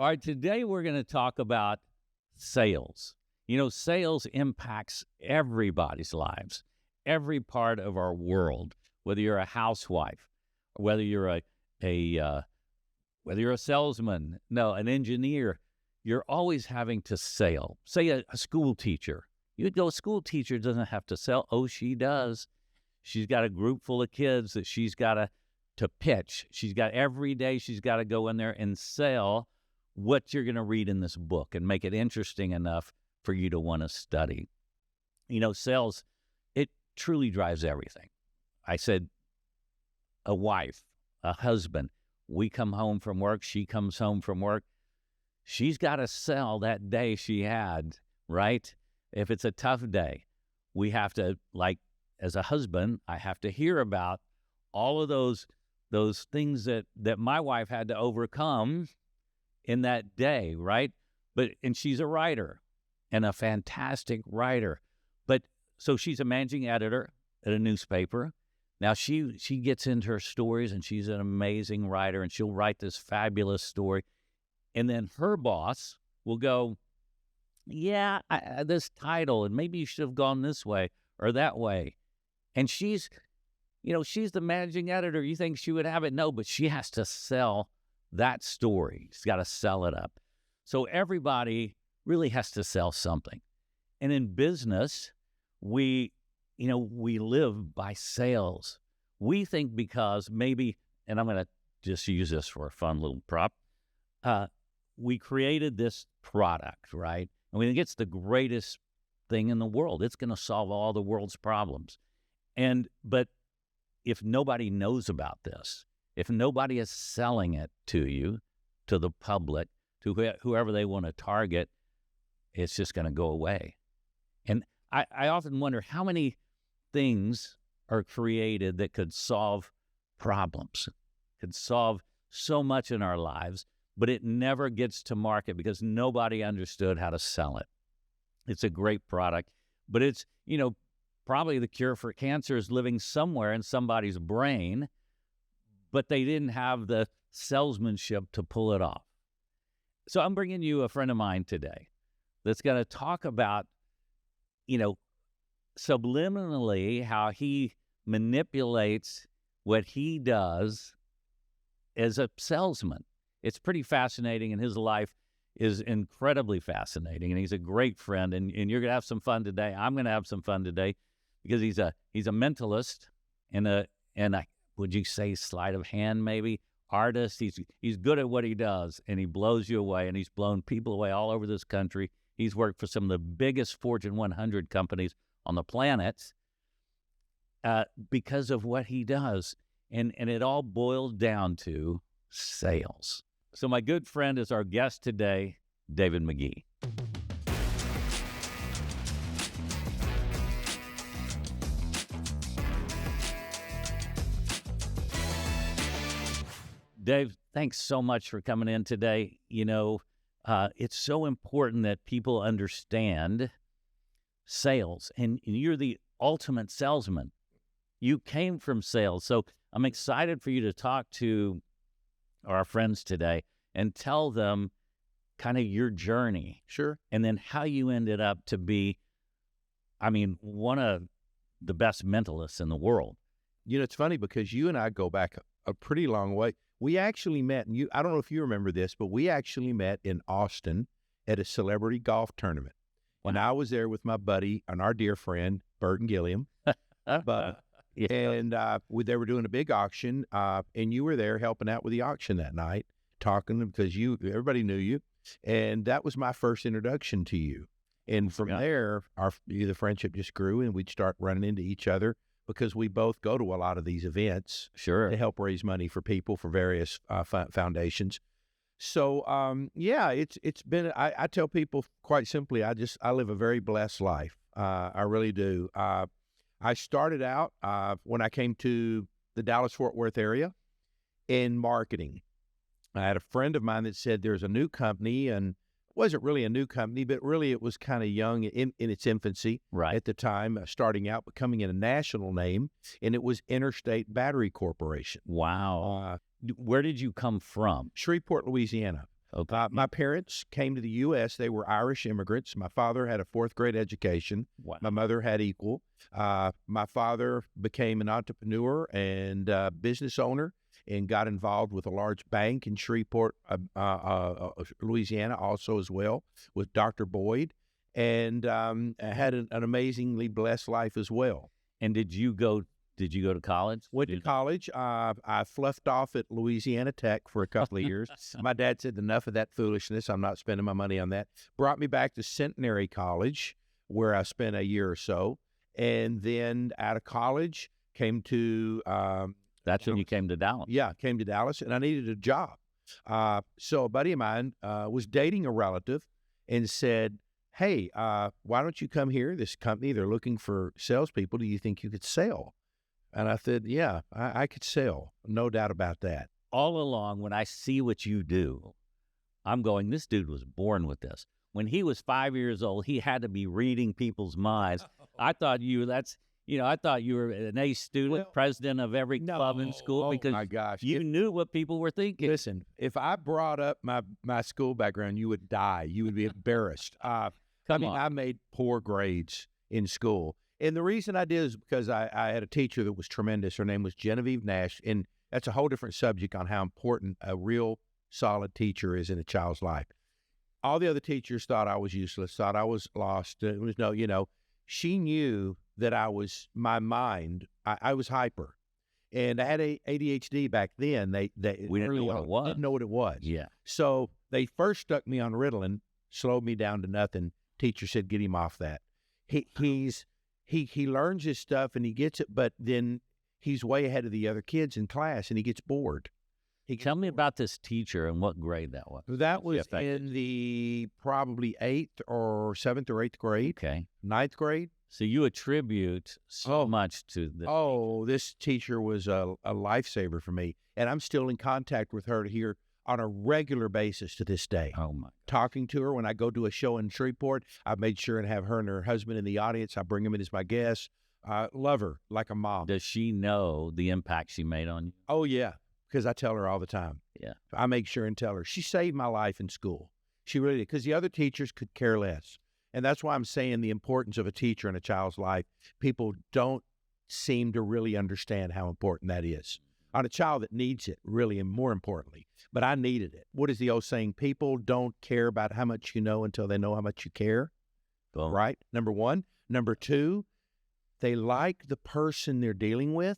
All right, today we're going to talk about sales. You know, sales impacts everybody's lives, every part of our world, whether you're a housewife, or whether you're whether you're a salesman, no, an engineer, you're always having to sell. Say a school teacher. You'd go, a school teacher doesn't have to sell. Oh, she does. She's got a group full of kids that she's got to pitch. Every day she's got to go in there and sell what you're going to read in this book and make it interesting enough for you to want to study. You know, sales, it truly drives everything. I said, a wife, a husband, we come home from work, she comes home from work. She's got to sell that day she had, right? If it's a tough day, we have to, like, as a husband, I have to hear about all of those things that my wife had to overcome in that day, right? And she's a writer, and a fantastic writer. But so she's a managing editor at a newspaper. Now she gets into her stories, and she's an amazing writer, and she'll write this fabulous story. And then her boss will go, yeah, this title, and maybe you should have gone this way or that way. And she's the managing editor. You think she would have it? No, but she has to sell that story. She's got to sell it up. So everybody really has to sell something. And in business, we live by sales. We think because maybe, and I'm going to just use this for a fun little prop, we created this product, right? And we think it's the greatest thing in the world. It's going to solve all the world's problems. But if nobody knows about this, if nobody is selling it to you, to the public, to whoever they want to target, it's just going to go away. And I often wonder how many things are created that could solve problems, could solve so much in our lives, but it never gets to market because nobody understood how to sell it. It's a great product, but it's, probably the cure for cancer is living somewhere in somebody's brain, but they didn't have the salesmanship to pull it off. So I'm bringing you a friend of mine today that's going to talk about, subliminally how he manipulates what he does as a salesman. It's pretty fascinating, and his life is incredibly fascinating, and he's a great friend, and you're going to have some fun today. I'm going to have some fun today because he's a mentalist and a would you say sleight of hand maybe artist. He's good at what he does, and he blows you away, and he's blown people away all over this country. He's worked for some of the biggest Fortune 100 companies on the planet because of what he does, and it all boils down to sales. So my good friend is our guest today, David McGee. Dave, thanks so much for coming in today. It's so important that people understand sales, and you're the ultimate salesman. You came from sales. So I'm excited for you to talk to our friends today and tell them kind of your journey. Sure. And then how you ended up to be, one of the best mentalists in the world. It's funny because you and I go back a pretty long way. We actually met, and I don't know if you remember this, but we actually met in Austin at a celebrity golf tournament. Wow. And I was there with my buddy and our dear friend, Burton Gilliam. Yeah. And they were doing a big auction, and you were there helping out with the auction that night, talking because everybody knew you. And that was my first introduction to you. And from there, the friendship just grew, and we'd start running into each other because we both go to a lot of these events. Sure. To help raise money for people for various foundations. So, it's been, I tell people quite simply, I live a very blessed life. I really do. I started out when I came to the Dallas-Fort Worth area in marketing. I had a friend of mine that said there's a new company, and it wasn't really a new company, but really it was kind of young in its infancy at the time, starting out, becoming a national name, and it was Interstate Battery Corporation. Wow. Where did you come from? Shreveport, Louisiana. Okay. My parents came to the U.S. They were Irish immigrants. My father had a fourth grade education. Wow. My mother had equal. My father became an entrepreneur and business owner and got involved with a large bank in Shreveport, Louisiana, also as well, with Dr. Boyd, and had an amazingly blessed life as well. And did you go to college? Went to college. I fluffed off at Louisiana Tech for a couple of years. My dad said, enough of that foolishness. I'm not spending my money on that. Brought me back to Centenary College, where I spent a year or so. And then out of college, came to... That's when you came to Dallas. Yeah, came to Dallas, and I needed a job. So a buddy of mine was dating a relative and said, hey, why don't you come here? This company, they're looking for salespeople. Do you think you could sell? And I said, yeah, I could sell. No doubt about that. All along, when I see what you do, I'm going, this dude was born with this. When he was 5 years old, he had to be reading people's minds. I thought you were an A student, president of every club in school, because my gosh, you knew what people were thinking. Listen, if I brought up my school background, you would die. You would be embarrassed. I made poor grades in school. And the reason I did is because I had a teacher that was tremendous. Her name was David Magee, and that's a whole different subject on how important a real solid teacher is in a child's life. All the other teachers thought I was useless, thought I was lost. It was she knew that I was, my mind, I was hyper. And I had ADHD back then. We didn't know what it was. Didn't know what it was. Yeah. So they first stuck me on Ritalin, slowed me down to nothing. Teacher said, get him off that. He learns his stuff and he gets it, but then he's way ahead of the other kids in class and he gets bored. Tell me about this teacher and what grade that was. That was in the probably 7th or 8th grade. Okay. 9th grade. So you attribute so much to this. This teacher was a lifesaver for me. And I'm still in contact with her here on a regular basis to this day. Oh, my. Talking to her when I go to a show in Shreveport, I've made sure to have her and her husband in the audience. I bring them in as my guests. I love her like a mom. Does she know the impact she made on you? Oh, yeah, because I tell her all the time. Yeah. I make sure and tell her. She saved my life in school. She really did, because the other teachers could care less. And that's why I'm saying the importance of a teacher in a child's life. People don't seem to really understand how important that is. On a child that needs it, really, and more importantly. But I needed it. What is the old saying? People don't care about how much you know until they know how much you care. Boom. Right? Number one. Number two, they like the person they're dealing with.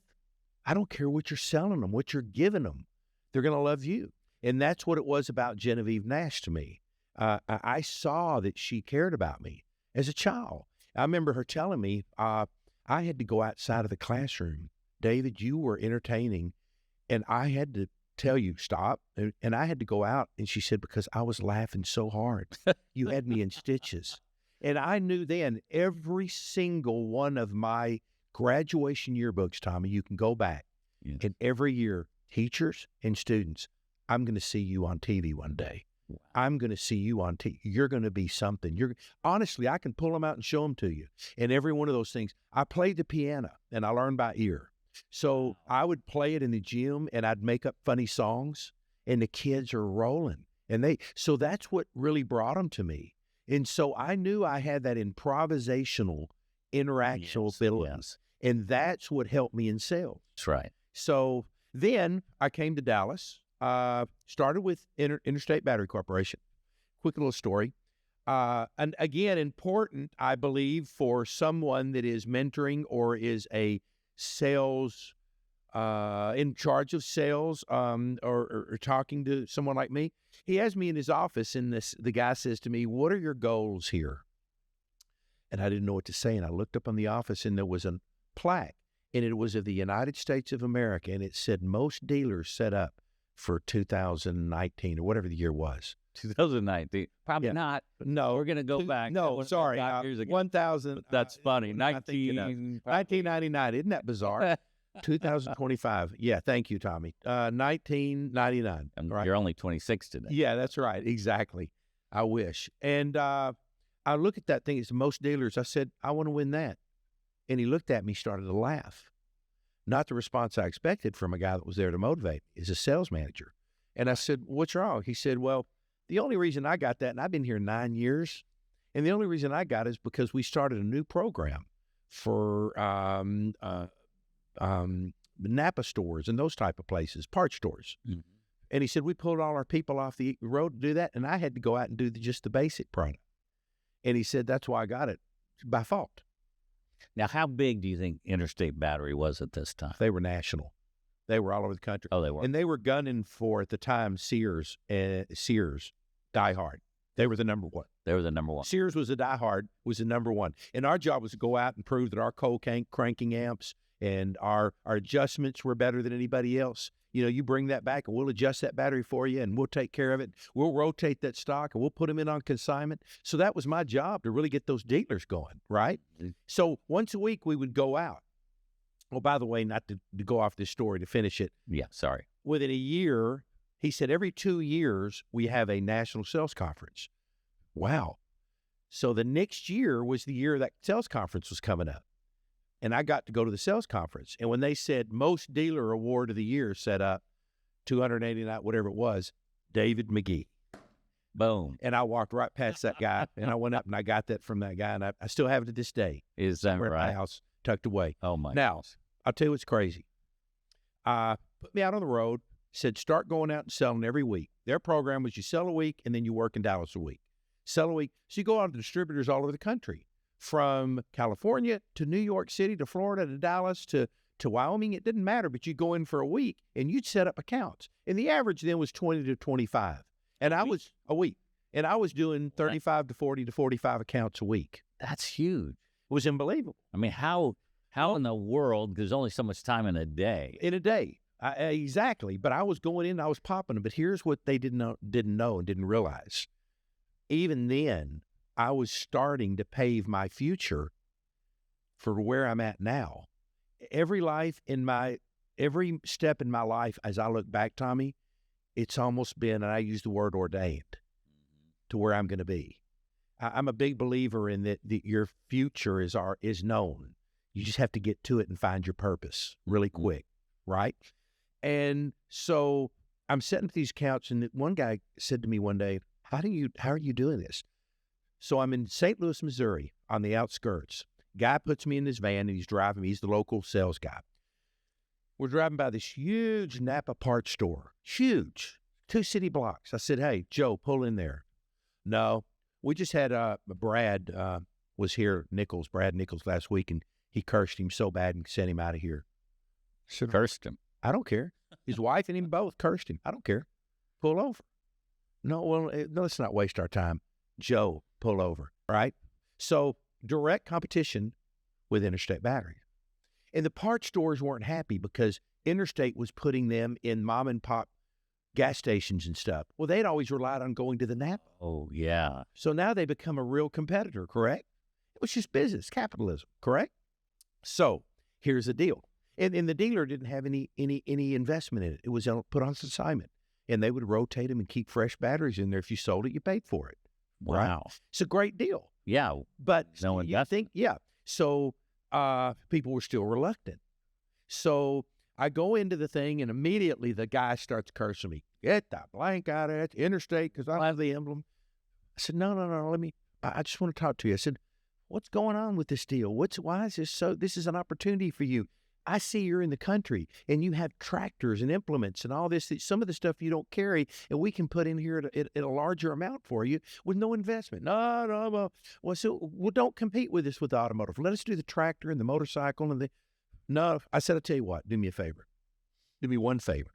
I don't care what you're selling them, what you're giving them. They're going to love you. And that's what it was about Genevieve Nash to me. I saw that she cared about me as a child. I remember her telling me, I had to go outside of the classroom. David, you were entertaining, and I had to tell you, stop. And I had to go out, and she said, because I was laughing so hard. You had me in stitches. And I knew then every single one of my graduation yearbooks, Tommy, you can go back. Yes. And every year, teachers and students, I'm going to see you on TV one day. Wow. I'm going to see you on TV. You're going to be something. Honestly, I can pull them out and show them to you. And every one of those things, I played the piano and I learned by ear. So I would play it in the gym and I'd make up funny songs and the kids are rolling. So that's what really brought them to me. And so I knew I had that improvisational, interactional abilities. Yes. And that's what helped me in sales. That's right. So then I came to Dallas, started with Interstate Battery Corporation. Quick little story. And again, important, I believe, for someone that is mentoring or is a sales, in charge of sales, or talking to someone like me. He has me in his office, and the guy says to me, what are your goals here? And I didn't know what to say, and I looked up on the office, and there was a plaque, and it was of the United States of America, and it said most dealers set up for 2019 or whatever the year was. 2019. Probably not. No. We're going to go back. No, sorry. 1,000. That's funny. 1999. Isn't that bizarre? 2025. Yeah, thank you, Tommy. 1999. Right? You're only 26 today. Yeah, that's right. Exactly. I wish. And I look at that thing. It's most dealers. I said, I want to win that. And he looked at me, started to laugh. Not the response I expected from a guy that was there to motivate me. He's a sales manager. And I said, what's wrong? He said, well, the only reason I got that, and I've been here 9 years, and the only reason I got it is because we started a new program for Napa stores and those type of places, parts stores. Mm-hmm. And he said, we pulled all our people off the road to do that, and I had to go out and do just the basic product. And he said, that's why I got it, by fault. Now, how big do you think Interstate Battery was at this time? They were national. They were all over the country. Oh, they were. And they were gunning for, at the time, Sears, Die Hard. They were the number one. They were the number one. Sears was a Die Hard, was the number one. And our job was to go out and prove that our cold cranking amps and our adjustments were better than anybody else. You know, you bring that back and we'll adjust that battery for you and we'll take care of it. We'll rotate that stock and we'll put them in on consignment. So that was my job, to really get those dealers going, right? Mm-hmm. So once a week we would go out. Well, by the way, not to go off this story, to finish it. Yeah, sorry. Within a year, he said every 2 years we have a national sales conference. Wow. So the next year was the year that sales conference was coming up. And I got to go to the sales conference. And when they said most dealer award of the year set up, 289, whatever it was, David McGee. Boom. And I walked right past that guy, and I went up and I got that from that guy, and I still have it to this day. Is that right? At my house, tucked away. Oh, my Now, goodness. I'll tell you what's crazy. Put me out on the road, said start going out and selling every week. Their program was you sell a week, and then you work in Dallas a week. Sell a week. So you go out to distributors all over the country. From California to New York City to Florida to Dallas to Wyoming, it didn't matter, but you go in for a week and you'd set up accounts. And the average then was 20 to 25. And I was a week. And I was doing 35 to 40 to 45 accounts a week. That's huge. It was unbelievable. I mean, how in the world, there's only so much time in a day. In a day. Exactly. But I was going in, I was popping them. But here's what they didn't know and didn't realize. Even then, I was starting to pave my future for where I'm at now. Every step in my life, as I look back, Tommy, it's almost been, and I use the word ordained, to where I'm going to be. I'm a big believer in that your future is known. You just have to get to it and find your purpose really quick, right? And so I'm setting up these accounts, and one guy said to me one day, how are you doing this? So I'm in St. Louis, Missouri, on the outskirts. Guy puts me in his van, and he's driving me. He's the local sales guy. We're driving by this huge Napa parts store. Huge. 2 city blocks. I said, hey, Joe, pull in there. No. We just had Brad was here, Brad Nichols, last week, and he cursed him so bad and sent him out of here. Cursed him. I don't care. His wife and him both cursed him. I don't care. Pull over. No, well, let's not waste our time. Joe, pull over, right? So direct competition with Interstate Battery. And the parts stores weren't happy because Interstate was putting them in mom and pop gas stations and stuff. Well, they'd always relied on going to the Napa. Oh, yeah. So now they become a real competitor, correct? It was just business, capitalism, correct? So here's the deal. And the dealer didn't have any investment in it. It was put on consignment. And they would rotate them and keep fresh batteries in there. If you sold it, you paid for it. Wow. Right? It's a great deal. Yeah. But no you think, yeah. So people were still reluctant. So I go into the thing, and immediately the guy starts cursing me. Get the blank out of it, Interstate, because I have the emblem. I said, no, I just want to talk to you. I said, what's going on with this deal? Why is this so? This is an opportunity for you. I see you're in the country and you have tractors and implements and all this, some of the stuff you don't carry, and we can put in here at a larger amount for you with no investment. No. Well, don't compete with us with the automotive. Let us do the tractor and the motorcycle and the. No, I said, I'll tell you what, do me a favor. Do me one favor.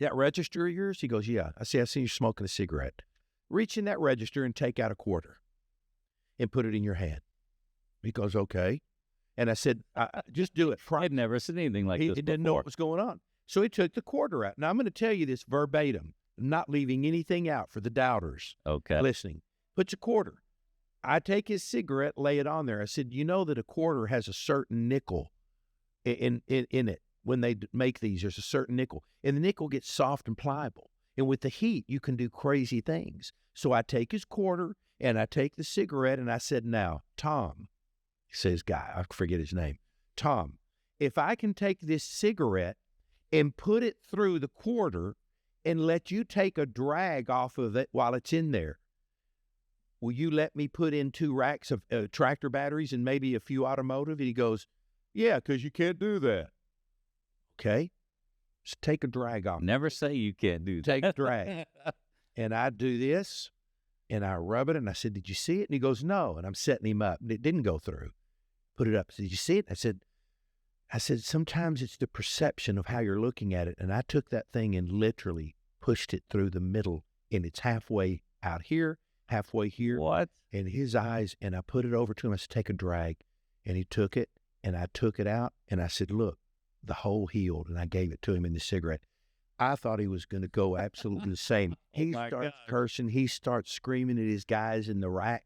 That register of yours? He goes, yeah. I see you smoking a cigarette. Reach in that register and take out a quarter and put it in your hand. He goes, okay. And I said, just do it. I'd never seen anything like this He didn't know what was going on. So he took the quarter out. Now, I'm going to tell you this verbatim, not leaving anything out for the doubters listening. Puts a quarter. I take his cigarette, lay it on there. I said, you know that a quarter has a certain nickel in it. When they make these, there's a certain nickel. And the nickel gets soft and pliable. And with the heat, you can do crazy things. So I take his quarter, and I take the cigarette, and I said, now, Tom, says guy, I forget his name. Tom, if I can take this cigarette and put it through the quarter and let you take a drag off of it while it's in there. Will you let me put in 2 racks of tractor batteries and maybe a few automotive? And he goes, yeah, because you can't do that. Okay. Just take a drag off. Never say you can't do that. Take a drag. And I do this, and I rub it, and I said, did you see it? And he goes, no. And I'm setting him up, and it didn't go through. Put it up. Did you see it? I said, sometimes it's the perception of how you're looking at it. And I took that thing and literally pushed it through the middle, and it's halfway out here, halfway here. What? And his eyes, and I put it over to him. I said, take a drag. And he took it, and I took it out, and I said, look, the hole healed, and I gave it to him in the cigarette. I thought he was going to go absolutely the same. He starts cursing. He starts screaming at his guys in the rack.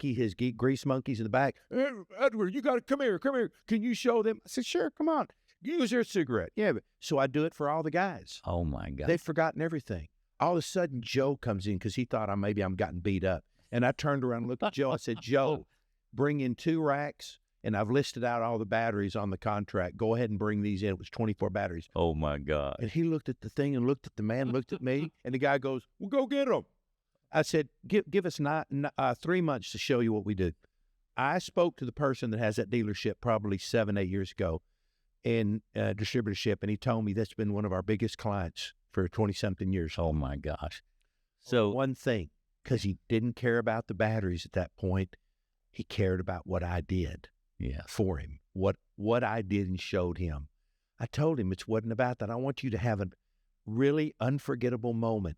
His grease monkeys in the back. Hey, Edward, you got to come here. Can you show them? I said, sure, come on. Use their cigarette. Yeah. So I do it for all the guys. Oh, my God. They've forgotten everything. All of a sudden, Joe comes in because he thought maybe I'm gotten beat up. And I turned around and looked at Joe. I said, Joe, bring in 2 racks. And I've listed out all the batteries on the contract. Go ahead and bring these in. It was 24 batteries. Oh, my God. And he looked at the thing and looked at the man, looked at me, and the guy goes, well, go get them. I said, give us 3 months to show you what we do. I spoke to the person that has that dealership probably 7, 8 years ago in distributorship, and he told me that's been one of our biggest clients for 20-something years. Oh, my gosh. So one thing, because he didn't care about the batteries at that point, he cared about what I did. Yeah, for him, what I did and showed him. I told him it wasn't about that. I want you to have a really unforgettable moment.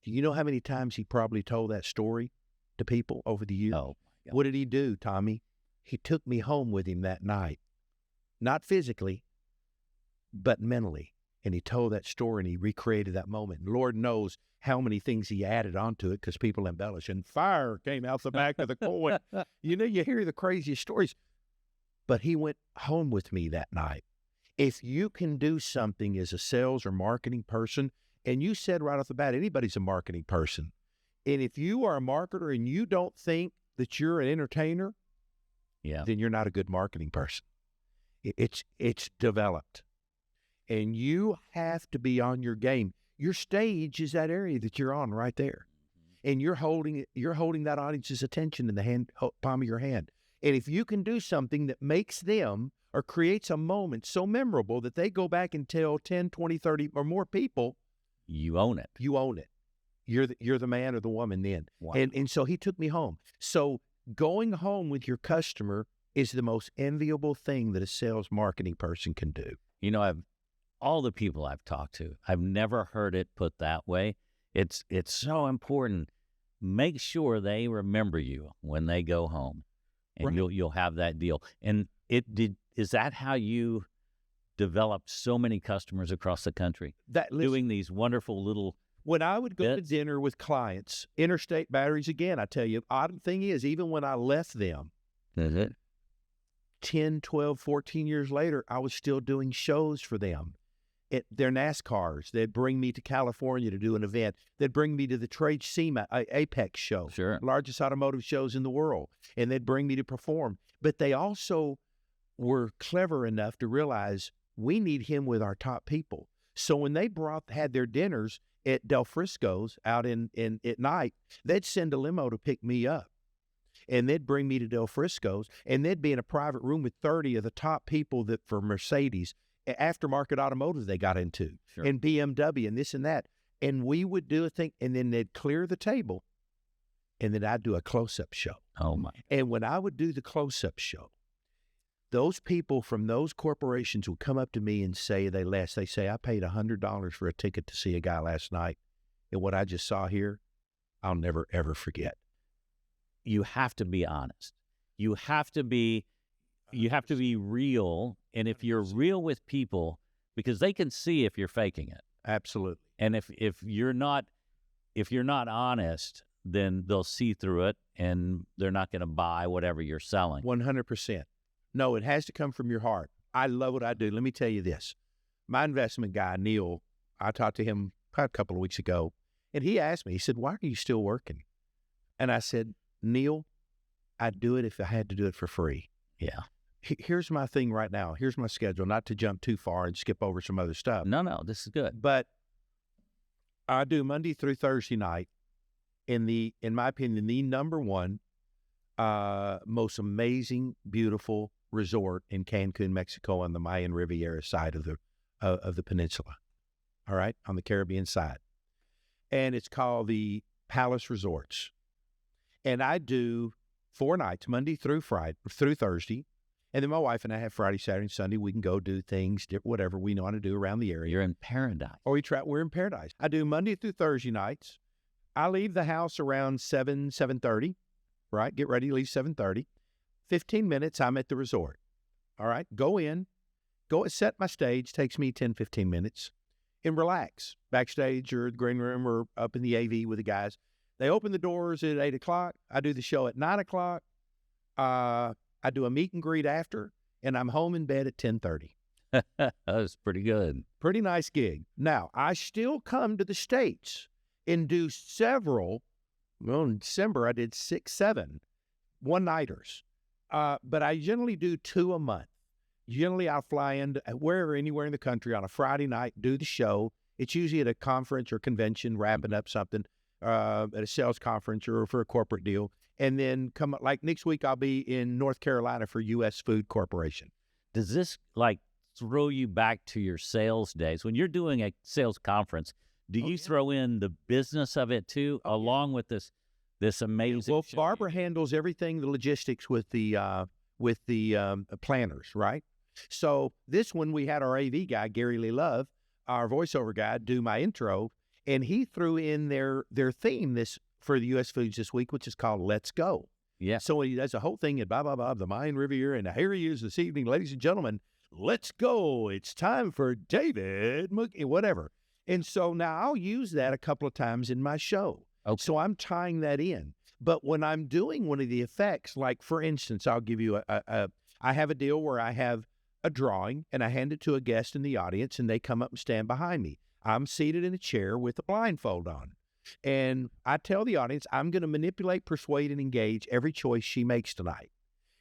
Do you know how many times he probably told that story to people over the years? Oh, my God. What did he do, Tommy? He took me home with him that night, not physically, but mentally. And he told that story, and he recreated that moment. And Lord knows how many things he added onto it because people embellish. And fire came out the back of the coin. You hear the craziest stories. But he went home with me that night. If you can do something as a sales or marketing person, and you said right off the bat, anybody's a marketing person. And if you are a marketer and you don't think that you're an entertainer, then you're not a good marketing person. It's developed. And you have to be on your game. Your stage is that area that you're on right there. And you're holding that audience's attention in the palm of your hand. And if you can do something that makes them or creates a moment so memorable that they go back and tell 10, 20, 30 or more people, you own it. You own it. You're the man or the woman then. Wow. And so he took me home. So going home with your customer is the most enviable thing that a sales marketing person can do. All the people I've talked to, I've never heard it put that way. It's so important. Make sure they remember you when they go home. And right. you'll have that deal. And is that how you developed so many customers across the country? Doing these wonderful little when I would go to dinner with clients, Interstate Batteries, again, I tell you, odd thing is, even when I left them, 10, 12, 14 years later, I was still doing shows for them. Their NASCARs. They'd bring me to California to do an event. They'd bring me to the Trade SEMA Apex show, sure, largest automotive shows in the world, and they'd bring me to perform. But they also were clever enough to realize we need him with our top people. So when they had their dinners at Del Frisco's out at night, they'd send a limo to pick me up. And they'd bring me to Del Frisco's, and they'd be in a private room with 30 of the top people that for Mercedes, aftermarket automotive they got into, sure, and BMW and this and that. And we would do a thing, and then they'd clear the table, and then I'd do a close-up show. Oh, my. And when I would do the close-up show, those people from those corporations would come up to me and say they say, I paid $100 for a ticket to see a guy last night, and what I just saw here, I'll never, ever forget. You have to be honest. You have to be real. And if you're real with people, because they can see if you're faking it. Absolutely. And if you're not honest, then they'll see through it and they're not going to buy whatever you're selling. 100%. No, it has to come from your heart. I love what I do. Let me tell you this. My investment guy, Neil, I talked to him a couple of weeks ago, and he asked me, he said, why are you still working? And I said, Neil, I'd do it if I had to do it for free. Yeah. Here's my thing right now. Here's my schedule, not to jump too far and skip over some other stuff. No, this is good. But I do Monday through Thursday night in my opinion, the number one most amazing, beautiful resort in Cancun, Mexico, on the Mayan Riviera side of the peninsula. All right, on the Caribbean side, and it's called the Palace Resorts. And I do 4 nights, Monday through Thursday, and then my wife and I have Friday, Saturday, and Sunday. We can go do things, whatever we know how to do around the area. You're in paradise. Or we're in paradise. I do Monday through Thursday nights. I leave the house around 7:30, right? Get ready to leave 7:30. 15 minutes, I'm at the resort. All right, go set my stage, takes me 10, 15 minutes, and relax. Backstage or the green room or up in the AV with the guys. They open the doors at 8 o'clock. I do the show at 9 o'clock. I do a meet and greet after, and I'm home in bed at 10:30. That was pretty good. Pretty nice gig. Now, I still come to the States and do several, well, in December I did 6, 7 one-nighters. But I generally do 2 a month. Generally, I'll fly in anywhere in the country on a Friday night, do the show. It's usually at a conference or convention, wrapping up something, at a sales conference or for a corporate deal. And then like next week, I'll be in North Carolina for U.S. Food Corporation. Does this like throw you back to your sales days? When you're doing a sales conference, do you throw in the business of it too, along with this amazing? Well, Barbara handles everything, the logistics with the planners, right? So this one, we had our AV guy, Gary Lee Love, our voiceover guy, do my intro, and he threw in their theme for the U.S. Foods this week, which is called Let's Go. Yeah. So he does a whole thing at blah, blah, blah, the Mayan Riviera, and here he is this evening, ladies and gentlemen, let's go. It's time for David McGee, whatever. And so now I'll use that a couple of times in my show. Okay. So I'm tying that in. But when I'm doing one of the effects, like for instance, I'll give you I have a deal where I have a drawing and I hand it to a guest in the audience and they come up and stand behind me. I'm seated in a chair with a blindfold on. And I tell the audience, I'm going to manipulate, persuade, and engage every choice she makes tonight.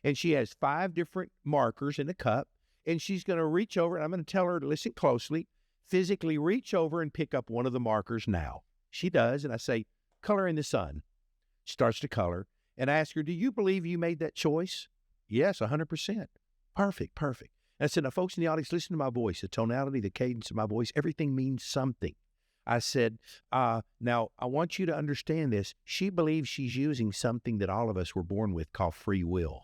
And she has 5 different markers in a cup, and she's going to reach over, and I'm going to tell her to listen closely, physically reach over and pick up one of the markers now. She does, and I say, color in the sun. She starts to color, and I ask her, do you believe you made that choice? Yes, 100%. Perfect. And I said, now, folks in the audience, listen to my voice, the tonality, the cadence of my voice, everything means something. I said, now, I want you to understand this. She believes she's using something that all of us were born with called free will.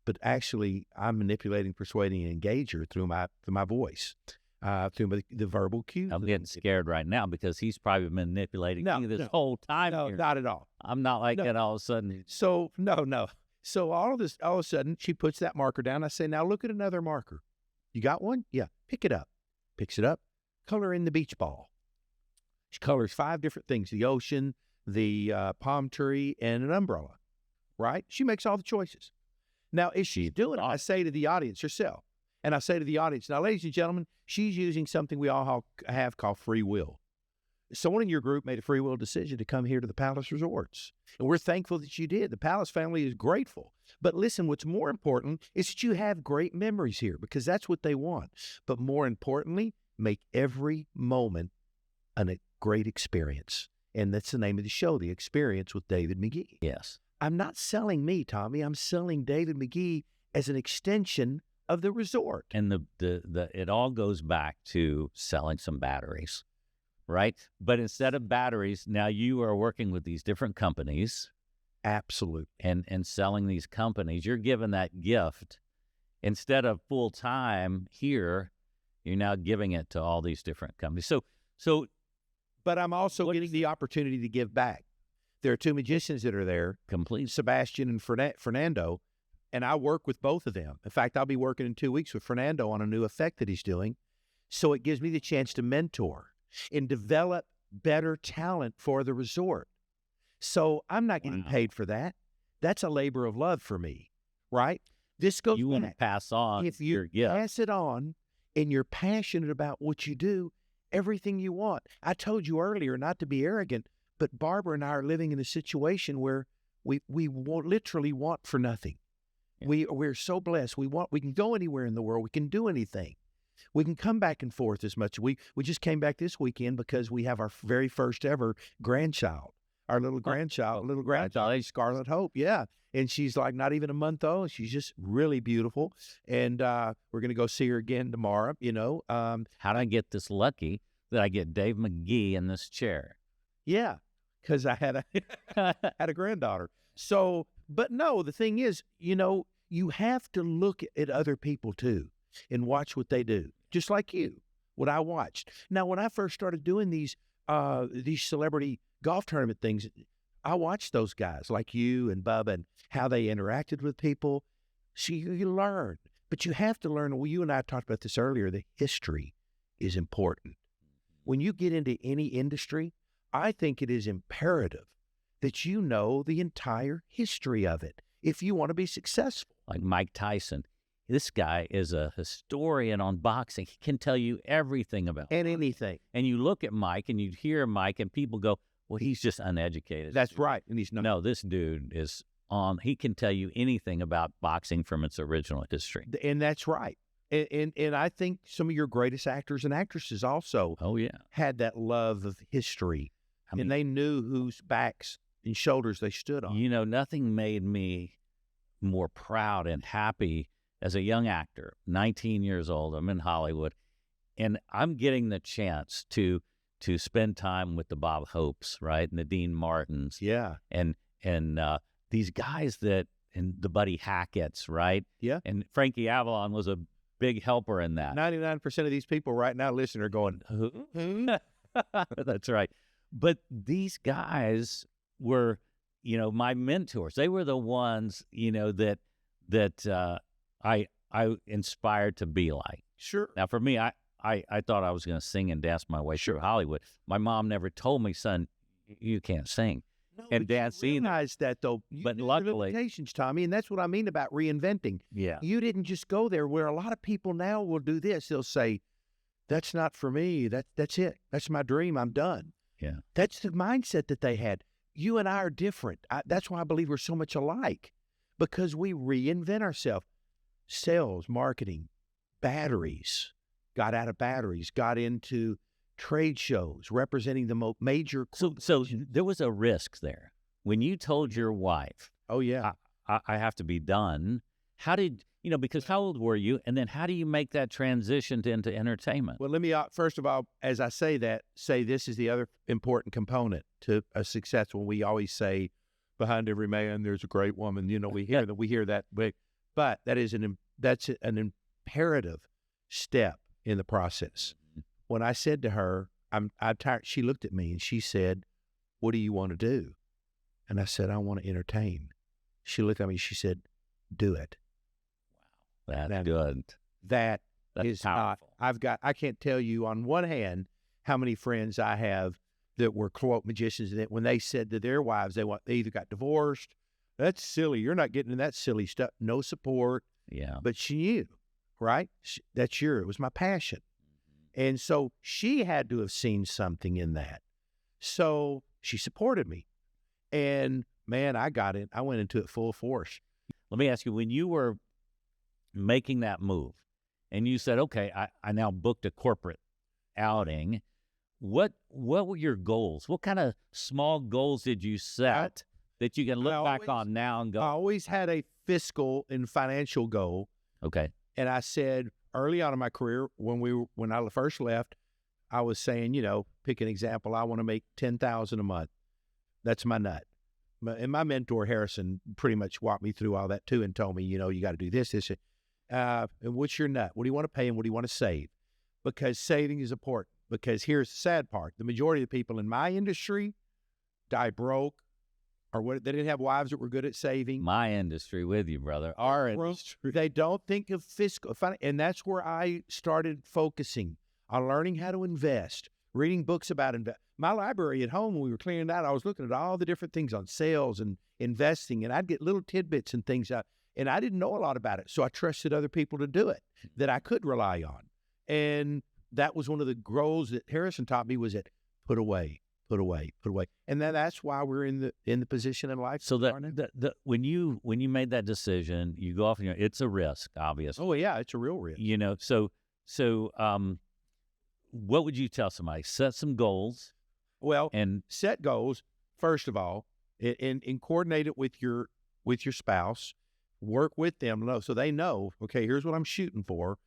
But actually, I'm manipulating, persuading, and engage her through my voice, through the verbal cues. I'm getting scared right now because he's probably manipulating me this whole time. No, here. not at all. I'm not like that all of a sudden. So, no. So all of a sudden, she puts that marker down. I say, now look at another marker. You got one? Yeah. Pick it up. Picks it up. Color in the beach ball. She colors 5 different things, the ocean, the palm tree, and an umbrella, right? She makes all the choices. Now, as she's doing it, I say to the audience herself, and I say to the audience, now, ladies and gentlemen, she's using something we all have called free will. Someone in your group made a free will decision to come here to the Palace Resorts, and we're thankful that you did. The Palace family is grateful. But listen, what's more important is that you have great memories here because that's what they want. But more importantly, make every moment a great experience. And that's the name of the show, The Experience with David McGee. Yes. I'm not selling me, Tommy. I'm selling David McGee as an extension of the resort. And it all goes back to selling some batteries, right? But instead of batteries, now you are working with these different companies. Absolutely. And selling these companies, you're given that gift. Instead of full time here, you're now giving it to all these different companies. So but I'm also getting the opportunity to give back. There are 2 magicians that are there, complete Sebastian and Fernando, and I work with both of them. In fact, I'll be working in 2 weeks with Fernando on a new effect that he's doing. So it gives me the chance to mentor and develop better talent for the resort. So I'm not getting paid for that. That's a labor of love for me, right? This goes you want to pass on if you pass it on and you're passionate about what you do, everything you want. I told you earlier not to be arrogant, but Barbara and I are living in a situation where we literally want for nothing. Yeah. We're so blessed. We can go anywhere in the world. We can do anything. We can come back and forth as much. We just came back this weekend because we have our very first ever grandchild. Our little grandchild, Scarlet Hope. Yeah. And she's like not even a month old. She's just really beautiful. And we're going to go see her again tomorrow, How'd I get this lucky that I get Dave McGee in this chair? Yeah, because I had had a granddaughter. So, but no, the thing is, you have to look at other people too and watch what they do, just like you, what I watched. Now, when I first started doing these celebrity golf tournament things, I watched those guys like you and Bubba and how they interacted with people. So you learn, but you have to learn. Well, you and I talked about this earlier. The history is important. When you get into any industry, I think it is imperative that you know the entire history of it if you want to be successful. Like Mike Tyson. This guy is a historian on boxing. He can tell you everything about and anything. And you look at Mike and you hear Mike and people go, well, he's just uneducated. That's right. And he's not. No, this dude is on. He can tell you anything about boxing from its original history. And that's right. And I think some of your greatest actors and actresses also had that love of history. And they knew whose backs and shoulders they stood on. Nothing made me more proud and happy as a young actor, 19 years old. I'm in Hollywood, and I'm getting the chance to spend time with the Bob Hopes, right, and the Dean Martins, and these guys and the Buddy Hackett's, right, and Frankie Avalon was a big helper in that. 99% of these people right now listening are going, who? That's right. But these guys were, my mentors. They were the ones, that I inspired to be like. Sure. Now, for me, I thought I was going to sing and dance my way through Hollywood. My mom never told me, son, you can't sing and dance either. Realize that, though. But luckily, limitations, Tommy, and that's what I mean about reinventing. Yeah. You didn't just go there where a lot of people now will do this. They'll say, that's not for me. That's it. That's my dream. I'm done. Yeah. That's the mindset that they had. You and I are different. That's why I believe we're so much alike, because we reinvent ourselves. Sales, marketing, batteries, got out of batteries, got into trade shows, representing the major. So there was a risk there. When you told your wife, oh, yeah, I have to be done, how did, because how old were you? And then how do you make that transition into entertainment? Well, let me, first of all, as I say this is the other important component to a successful. We always say, behind every man, there's a great woman. We hear that, but that's an imperative step in the process. When I said to her, I'm tired, she looked at me and she said, what do you want to do? And I said, I want to entertain. She looked at me and she said, do it. Wow. That's good. That's is powerful. I can't tell you on one hand how many friends I have that were quote magicians, that when they said to their wives, they either got divorced. That's silly. You're not getting in that silly stuff. No support. Yeah. But she knew, right? It was my passion. And so she had to have seen something in that. So she supported me. And man, I got it. I went into it full force. Let me ask you, when you were making that move and you said, okay, I now booked a corporate outing, what were your goals? What kind of small goals did you set that you can look back on now and go? I always had a fiscal and financial goal. Okay. And I said early on in my career, when I first left, I was saying, pick an example. I want to make $10,000 a month. That's my nut. And my mentor, Harrison, pretty much walked me through all that too and told me, you got to do this. And what's your nut? What do you want to pay and what do you want to save? Because saving is important. Because here's the sad part. The majority of the people in my industry die broke, or they didn't have wives that were good at saving. My industry with you, brother. Our industry. They don't think of fiscal. And that's where I started focusing on learning how to invest, reading books about invest. My library at home, when we were clearing it out, I was looking at all the different things on sales and investing, and I'd get little tidbits and things out, and I didn't know a lot about it. So I trusted other people to do it that I could rely on. And that was one of the goals that Harrison taught me, was that put away. And then that's why we're in the position in life. So when you made that decision, you go off and it's a risk, obviously. Oh yeah, it's a real risk. So So, what would you tell somebody? Set some goals. Well, And set goals, first of all, and coordinate it with your spouse. Work with them so they know, okay, here's what I'm shooting for.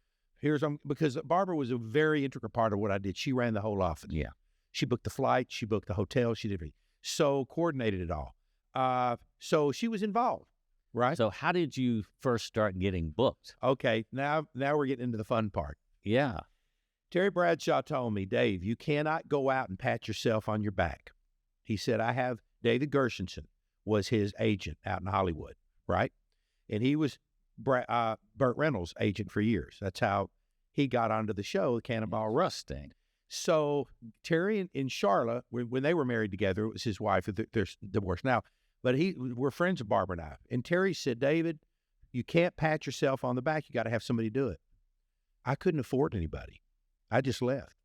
Because Barbara was a very integral part of what I did. She ran the whole office. Yeah. She booked the flight, she booked the hotel, she did everything. So coordinated it all. So she was involved, right? So how did you first start getting booked? Okay, now we're getting into the fun part. Yeah. Terry Bradshaw told me, Dave, you cannot go out and pat yourself on your back. He said, I have David Gershenson was his agent out in Hollywood, right? And he was Burt Reynolds' agent for years. That's how he got onto the show, Cannonball Run. So Terry and Charlotte, when they were married together, it was his wife. They're divorced now, but we're friends of Barbara and I. And Terry said, David, you can't pat yourself on the back. You got to have somebody do it. I couldn't afford anybody. I just left.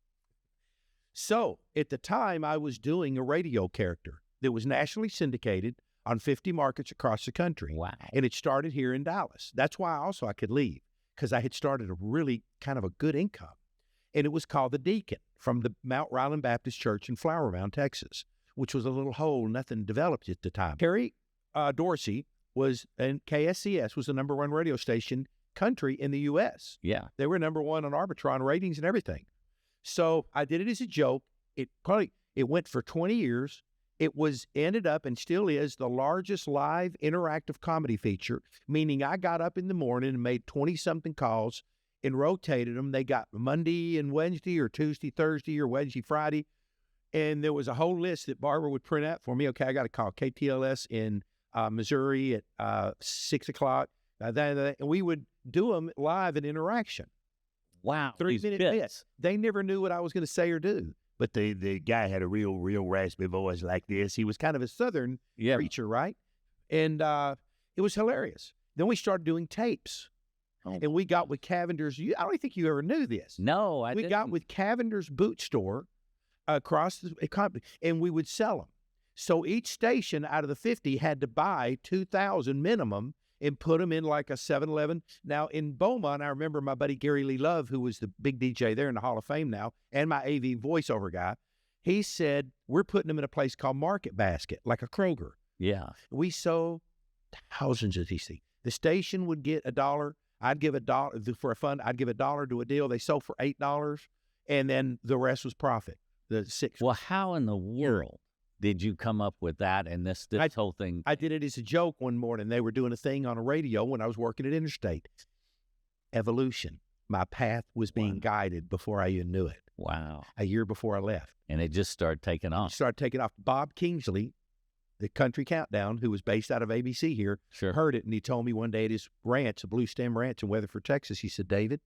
So at the time, I was doing a radio character that was nationally syndicated on 50 markets across the country. Wow. And it started here in Dallas. That's why also I could leave, because I had started a really kind of a good income. And it was called The Deacon from the Mount Ryland Baptist Church in Flower Mound, Texas, which was a little hole, nothing developed at the time. Terry Dorsey and KSCS was the #1 radio station country in the U.S. Yeah. They were #1 on Arbitron ratings and everything. So I did it as a joke. It went for 20 years. It ended up and still is the largest live interactive comedy feature, meaning I got up in the morning and made 20-something calls and rotated them. They got Monday and Wednesday or Tuesday, Thursday or Wednesday, Friday. And there was a whole list that Barbara would print out for me. Okay, I got to call KTLS in Missouri at 6 o'clock. And we would do them live in interaction. Wow. 3-minute bits. They never knew what I was going to say or do. But the guy had a real raspy voice like this. He was kind of a Southern preacher, right? And it was hilarious. Then we started doing tapes. Oh. And we got with Cavender's. I don't think you ever knew this. No, We got with Cavender's boot store across the economy, and we would sell them. So each station out of the 50 had to buy 2,000 minimum and put them in like a 7-Eleven. Now, in Beaumont, I remember my buddy Gary Lee Love, who was the big DJ there in the Hall of Fame now, and my AV voiceover guy, he said, we're putting them in a place called Market Basket, like a Kroger. Yeah. We sold thousands of these things. The station would get $1. I'd give $1 for a fund. I'd give $1 to a deal. They sold for $8, and then the rest was profit. The 6. Well, how in the world did you come up with that and this whole thing? I did it as a joke one morning. They were doing a thing on a radio when I was working at Interstate. Evolution. My path was being guided before I even knew it. Wow. A year before I left. And it just started taking off. Bob Kingsley, the Country Countdown, who was based out of ABC here, heard it, and he told me one day at his ranch, a Blue Stem Ranch in Weatherford, Texas, he said, David,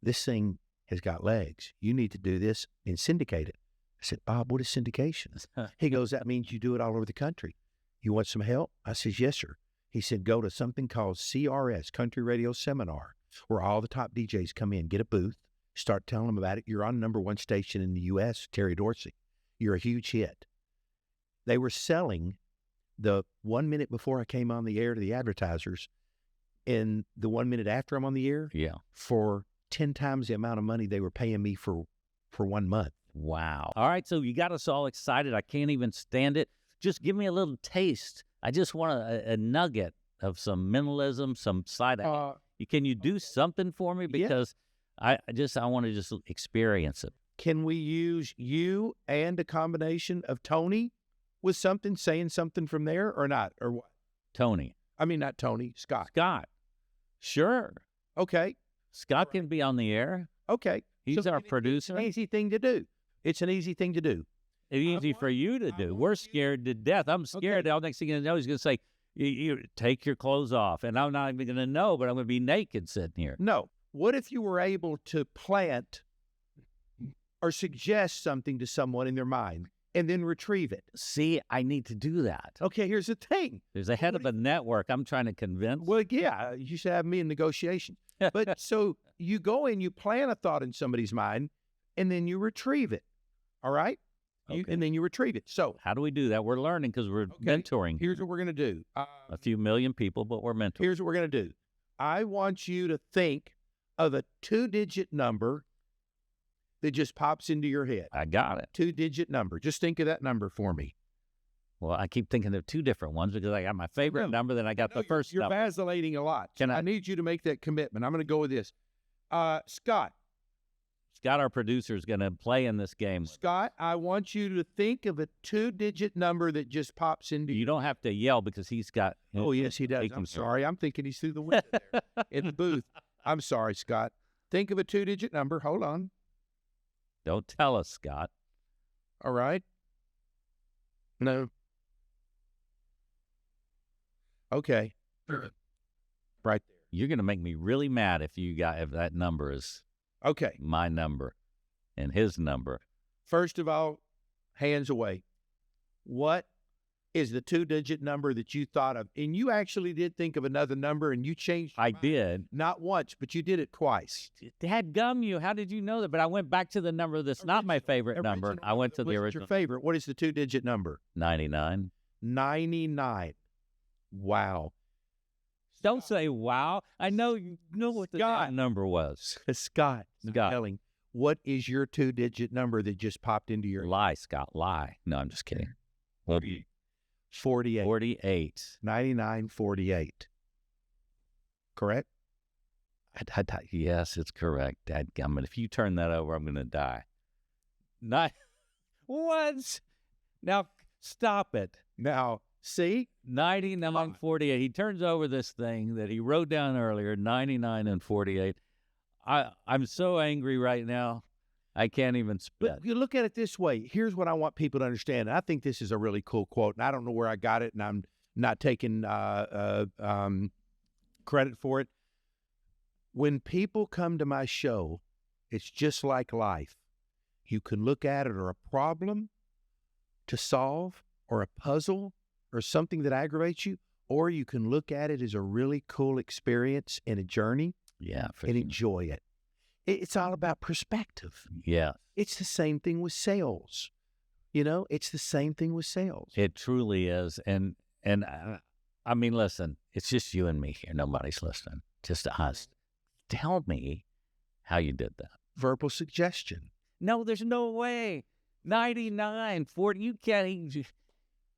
this thing has got legs. You need to do this and syndicate it. I said, Bob, what is syndication? He goes, that means you do it all over the country. You want some help? I said, yes, sir. He said, go to something called CRS, Country Radio Seminar, where all the top DJs come in, get a booth, start telling them about it. You're on #1 station in the U.S., Terry Dorsey. You're a huge hit. They were selling the 1 minute before I came on the air to the advertisers and the 1 minute after I'm on the air for 10 times the amount of money they were paying me for 1 month. Wow. All right, so you got us all excited. I can't even stand it. Just give me a little taste. I just want a nugget of some mentalism, some side. Can you do something for me? Because I want to just experience it. Can we use you and a combination of Tony with something, saying something from there or not? Or what? Tony. I mean, not Tony, Scott. Scott. Sure. Okay. Scott can be on the air. Okay. He's our producer. It's an easy thing to do. It's an easy thing to do. It's easy for you to do. We're scared to death. I'm scared. Okay. The next thing you know, he's going to say, you take your clothes off. And I'm not even going to know, but I'm going to be naked sitting here. No. What if you were able to plant or suggest something to someone in their mind and then retrieve it? See, I need to do that. Okay, here's the thing. There's a head of a network I'm trying to convince. Well, yeah, you should have me in negotiation. But so you go in, you plant a thought in somebody's mind, and then you retrieve it. All right? Okay. And then you retrieve it. So how do we do that? We're learning because we're mentoring. Here's what we're going to do. A few million people, but we're mentoring. Here's what we're going to do. I want you to think of a 2-digit number that just pops into your head. I got it. 2-digit number. Just think of that number for me. Well, I keep thinking of two different ones because I got my favorite number, then I got the first You're number. vacillating a lot. I need you to make that commitment. I'm going to go with this. Scott, our producer, is going to play in this game. Scott, I want you to think of a 2-digit number that just pops into You don't have to yell because he's got... Oh, yes, he does. I'm sorry. I'm thinking he's through the window there in the booth. I'm sorry, Scott. Think of a 2-digit number. Hold on. Don't tell us, Scott. All right. No. Okay. Right there. You're going to make me really mad if that number is okay. My number and his number. First of all, hands away. What is the 2-digit number that you thought of? And you actually did think of another number and you changed your mind. Did. Not once, but you did it twice. Dadgum you. How did you know that? But I went back to the number that's not my favorite number. I went to the original. What's your favorite? What is the 2-digit number? 99. 99. Wow. Don't say wow. I know you know what the number was. Scott. Telling, what is your 2-digit number that just popped into your Lie, Scott, lie. No, I'm just kidding. 48. 48. 9948. Correct? Yes, it's correct. Dadgummit. If you turn that over, I'm going to die. What? Now, stop it. Now, see? 99.48. He turns over this thing that he wrote down earlier, 99 and 48. I'm so angry right now. I can't even spit. But you look at it this way. Here's what I want people to understand. I think this is a really cool quote, and I don't know where I got it, and I'm not taking credit for it. When people come to my show, it's just like life. You can look at it or a problem to solve or a puzzle or something that aggravates you, or you can look at it as a really cool experience and a journey and enjoy it. It's all about perspective. Yeah. It's the same thing with sales. It's the same thing with sales. It truly is. And I mean, listen, it's just you and me here. Nobody's listening. Just us. Tell me how you did that. Verbal suggestion. No, there's no way. 99, 40, you can't.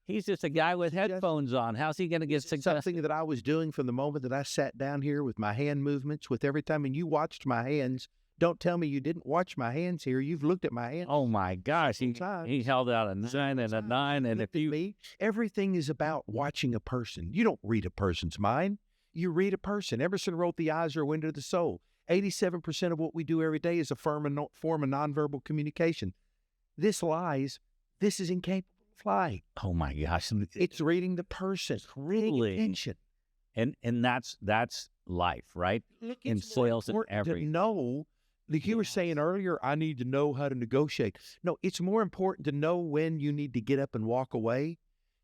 He's just a guy with headphones on. How's he going to get something that I was doing from the moment that I sat down here with my hand movements, with every time, and you watched my hands. Don't tell me you didn't watch my hands here. You've looked at my hands. Oh my gosh, he held out a 9 and a 9, and everything is about watching a person. You don't read a person's mind. You read a person. Emerson wrote, "The eyes are a window to the soul." 87% of what we do every day is a form of nonverbal communication. This lies. This is incapable. Fly. Oh my gosh. It's reading the person. Really. Attention. And that's life, right? In sales and everything. To know, like you were saying earlier, I need to know how to negotiate. No, it's more important to know when you need to get up and walk away,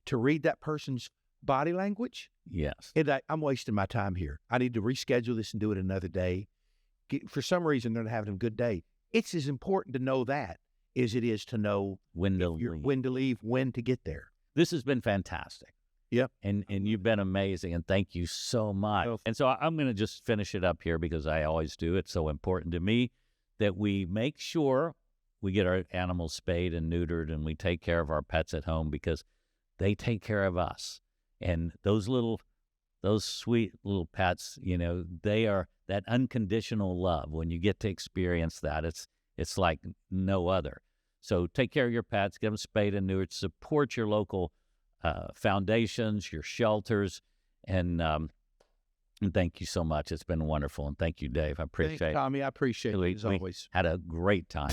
to read that person's body language. Yes. And I'm wasting my time here. I need to reschedule this and do it another day. For some reason, they're not having a good day. It's as important to know that as it is to know when to leave, when to get there. This has been fantastic. Yep. And you've been amazing, and thank you so much. And so I'm going to just finish it up here because I always do. It's so important to me that we make sure we get our animals spayed and neutered, and we take care of our pets at home because they take care of us. And those sweet little pets, they are that unconditional love. When you get to experience that, it's like no other. So take care of your pets, get them spayed and neutered, support your local foundations, your shelters, and thank you so much. It's been wonderful, and thank you, Dave. I appreciate it. Tommy. I appreciate it, as always. Had a great time.